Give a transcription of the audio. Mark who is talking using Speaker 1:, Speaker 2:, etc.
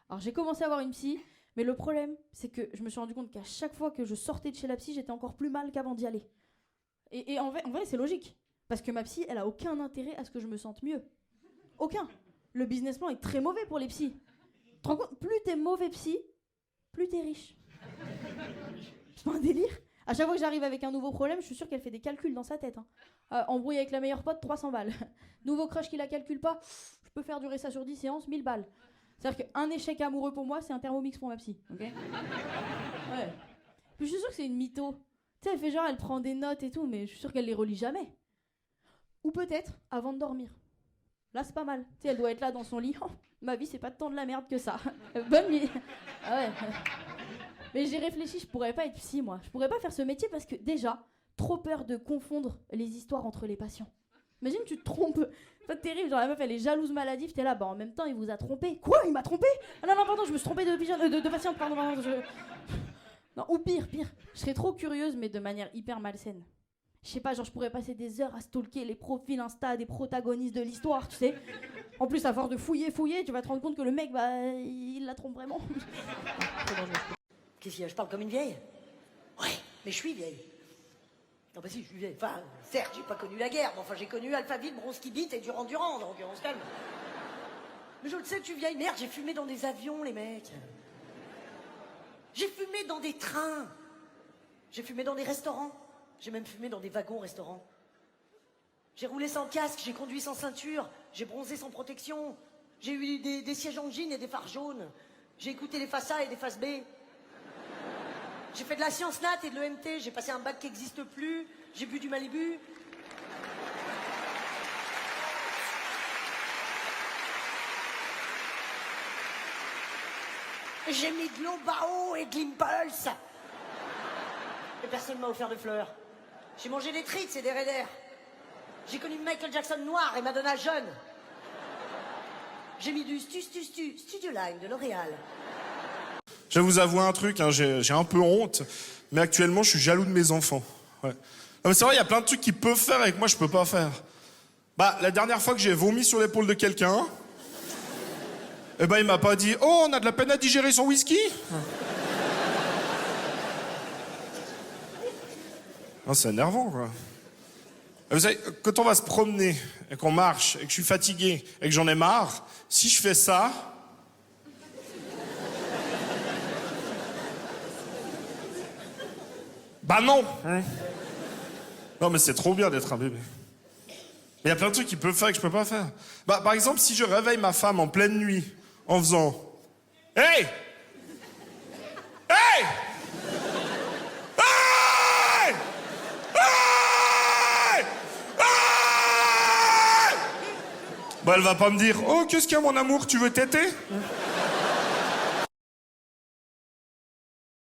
Speaker 1: Alors j'ai commencé à avoir une psy, mais le problème, c'est que je me suis rendu compte qu'à chaque fois que je sortais de chez la psy, j'étais encore plus mal qu'avant d'y aller. Et en vrai, c'est logique. Parce que ma psy, elle a aucun intérêt à ce que je me sente mieux. Aucun. Le business plan est très mauvais pour les psys. Tu te rends compte, plus t'es mauvais psy, plus t'es riche. C'est pas un délire? À chaque fois que j'arrive avec un nouveau problème, je suis sûre qu'elle fait des calculs dans sa tête. Embrouille avec la meilleure pote, 300 balles. Nouveau crush qui la calcule pas, je peux faire durer ça sur 10 séances, 1000 balles. C'est-à-dire qu'un échec amoureux pour moi, c'est un thermomix pour ma psy. Ok. Ouais. Puis je suis sûre que c'est une mytho. Tu sais, elle fait genre, elle prend des notes et tout, mais je suis sûre qu'elle les relit jamais. Ou peut-être avant de dormir. Là, c'est pas mal. Tu sais, elle doit être là dans son lit. Oh, ma vie, c'est pas tant de la merde que ça. Bonne nuit. Ah ouais. Mais j'ai réfléchi, je pourrais pas être psy, moi. Je pourrais pas faire ce métier parce que, déjà, trop peur de confondre les histoires entre les patients. Imagine, tu te trompes. C'est terrible, genre la meuf, elle est jalouse maladive, t'es là, bah en même temps, il vous a trompé. Quoi? Il m'a trompé? Ah non, non, pardon, je me suis trompée de patiente, pardon, Non, ou pire, je serais trop curieuse, mais de manière hyper malsaine. Je sais pas, genre je pourrais passer des heures à stalker les profils Insta des protagonistes de l'histoire, tu sais. En plus, à force de fouiller, tu vas te rendre compte que le mec, bah, il la trompe vraiment.
Speaker 2: Qu'est-ce qu'il y a? Je parle comme une vieille? Ouais, mais je suis vieille. Non, bah si, je suis vieille. Enfin, certes, j'ai pas connu la guerre, mais enfin, j'ai connu Alphaville, Bronski Beat et Durand-Durand, donc on se calme. Mais je le sais, tu vieille. Merde, j'ai fumé dans des avions, les mecs. J'ai fumé dans des trains. J'ai fumé dans des restaurants. J'ai même fumé dans des wagons-restaurants. J'ai roulé sans casque, j'ai conduit sans ceinture, j'ai bronzé sans protection. J'ai eu des sièges en jean et des phares jaunes. J'ai écouté les faces A et des faces B. J'ai fait de la science nat et de l'EMT, j'ai passé un bac qui n'existe plus, j'ai bu du Malibu. J'ai mis de l'Obao et de l'Impulse. Et personne m'a offert de fleurs. J'ai mangé des Tritz et des Raiders. J'ai connu Michael Jackson noir et Madonna jeune. J'ai mis du Studio Line de L'Oréal.
Speaker 3: Je vais vous avouer un truc, hein, j'ai un peu honte, mais actuellement je suis jaloux de mes enfants. Ouais. Non, mais c'est vrai, il y a plein de trucs qu'ils peuvent faire et que moi je peux pas faire. Bah, la dernière fois que j'ai vomi sur l'épaule de quelqu'un, eh ben il m'a pas dit « Oh, on a de la peine à digérer son whisky !» Non, c'est énervant, quoi. Vous savez, quand on va se promener et qu'on marche et que je suis fatigué et que j'en ai marre, si je fais ça... Bah non. Non, mais c'est trop bien d'être un bébé. Mais il y a plein de trucs qu'ils peuvent faire et que je peux pas faire. Bah, par exemple, si je réveille ma femme en pleine nuit en faisant « Hey! Hey! Hey! Hey! Hey! » Bah, elle va pas me dire « Oh, qu'est-ce qu'il y a, mon amour, tu veux téter ?»